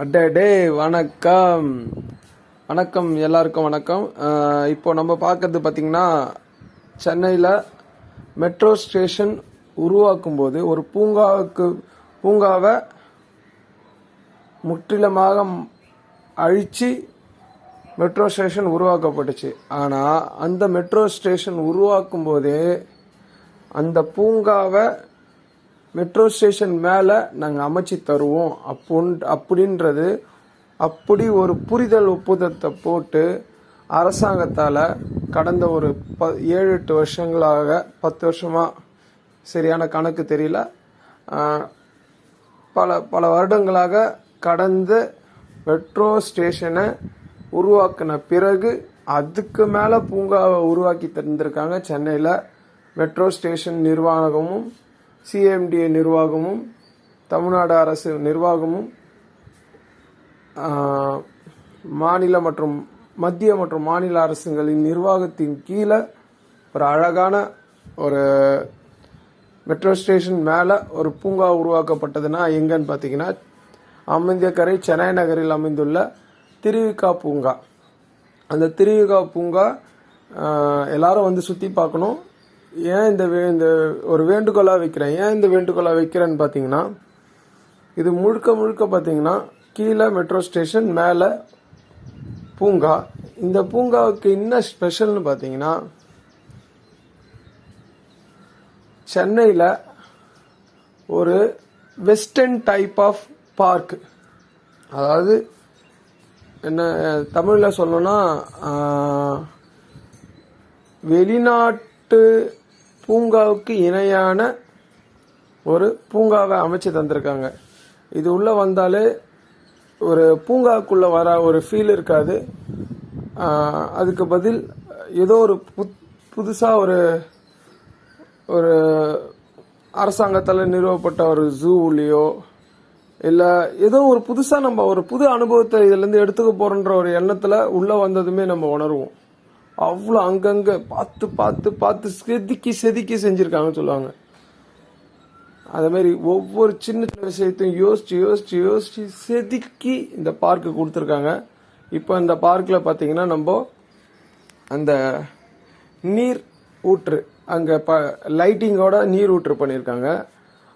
அடே வணக்கம் வணக்கம் எல்லாருக்கும் வணக்கம். இப்போ நம்ம பார்க்கறது பார்த்தீங்கன்னா, சென்னையில் மெட்ரோ ஸ்டேஷன் உருவாக்கும் போது ஒரு பூங்காவை முற்றிலுமாக அழிச்சு மெட்ரோ ஸ்டேஷன் உருவாக்கப்பட்டுச்சு. ஆனால் அந்த மெட்ரோ ஸ்டேஷன் உருவாக்கும் போதே அந்த பூங்காவை மெட்ரோ ஸ்டேஷன் மேலே நாங்கள் அமைச்சு தருவோம் அப்படின்றது அப்படி ஒரு புரிதல் ஒப்புதத்தை போட்டு அரசாங்கத்தால் கடந்த ஒரு 7-8 வருஷங்களாக 10 வருஷமாக சரியான கணக்கு தெரியல, பல வருடங்களாக கடந்த மெட்ரோ ஸ்டேஷனை உருவாக்கின பிறகு அதுக்கு மேலே பூங்காவை உருவாக்கி தந்திருக்காங்க. சென்னையில் மெட்ரோ ஸ்டேஷன் நிர்வாகமும் சிஎம்டிஏ நிர்வாகமும் தமிழ்நாடு அரசு நிர்வாகமும் மாநில மற்றும் மத்திய மற்றும் மாநில அரசுகளின் நிர்வாகத்தின் கீழே ஒரு அழகான ஒரு மெட்ரோ ஸ்டேஷன் மேலே ஒரு பூங்கா உருவாக்கப்பட்டதுன்னா எங்கன்னு பார்த்தீங்கன்னா, அமைந்தியக்கரை சென்னை நகரில் அமைந்துள்ள திருவிகா பூங்கா. அந்த திருவிகா பூங்கா எல்லாரும் வந்து சுற்றி பார்க்கணும். ஏன் இந்த ஒரு வேண்டுகோளாக வைக்கிறேன், இந்த வேண்டுகோளாக வைக்கிறேன்னு பார்த்தீங்கன்னா, இது முழுக்க பார்த்தீங்கன்னா கீழே மெட்ரோ ஸ்டேஷன் மேலே பூங்கா. இந்த பூங்காவுக்கு என்ன ஸ்பெஷல்னு பார்த்தீங்கன்னா, சென்னையில் ஒரு வெஸ்டர்ன் டைப் ஆஃப் பார்க், அதாவது என்ன தமிழில் சொல்லணும்னா வெளிநாட்டு பூங்காவுக்கு இணையான ஒரு பூங்காவை அமைச்சு தந்திருக்காங்க. இது உள்ள வந்தாலே ஒரு பூங்காவுக்குள்ள வர ஒரு ஃபீல் இருக்காது. அதுக்கு பதில் ஏதோ ஒரு புதுசா ஒரு அரசாங்கத்தால் நிறுவப்பட்ட ஒரு ஜூலையோ இல்லை ஏதோ ஒரு புதுசா நம்ம ஒரு புது அனுபவத்தை இதுல இருந்து எடுத்துக்க போறோன்ற ஒரு எண்ணத்துல உள்ள வந்ததுமே நம்ம உணர்வோம். அவ்வளோ அங்கங்க பார்த்து செதுக்கி செஞ்சிருக்காங்கன்னு சொல்லுவாங்க. அதே மாதிரி ஒவ்வொரு சின்ன விஷயத்தையும் யோசிச்சு செதுக்கி இந்த பார்க்கு கொடுத்துருக்காங்க. இப்போ இந்த பார்க்கில் பார்த்தீங்கன்னா, நம்ம அந்த நீர் ஊற்று அங்கே லைட்டிங்கோட நீர் ஊற்று பண்ணியிருக்காங்க.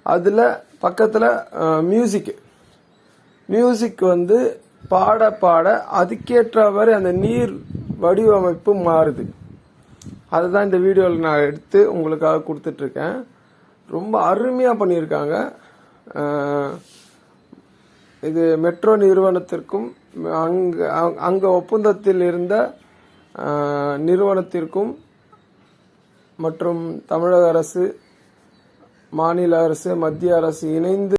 அதில் பக்கத்தில் மியூசிக் வந்து பாட அதுக்கேற்றவாறு அந்த நீர் வடிவமைப்பு மாறுது. அதுதான் இந்த வீடியோவில் நான் எடுத்து உங்களுக்காக கொடுத்துட்ருக்கேன். ரொம்ப அருமையாக பண்ணியிருக்காங்க. இது மெட்ரோ நிறுவனத்திற்கும் அங்கே ஒப்பந்தத்தில் இருந்த நிறுவனத்திற்கும் மற்றும் தமிழக அரசு, மாநில அரசு, மத்திய அரசு இணைந்து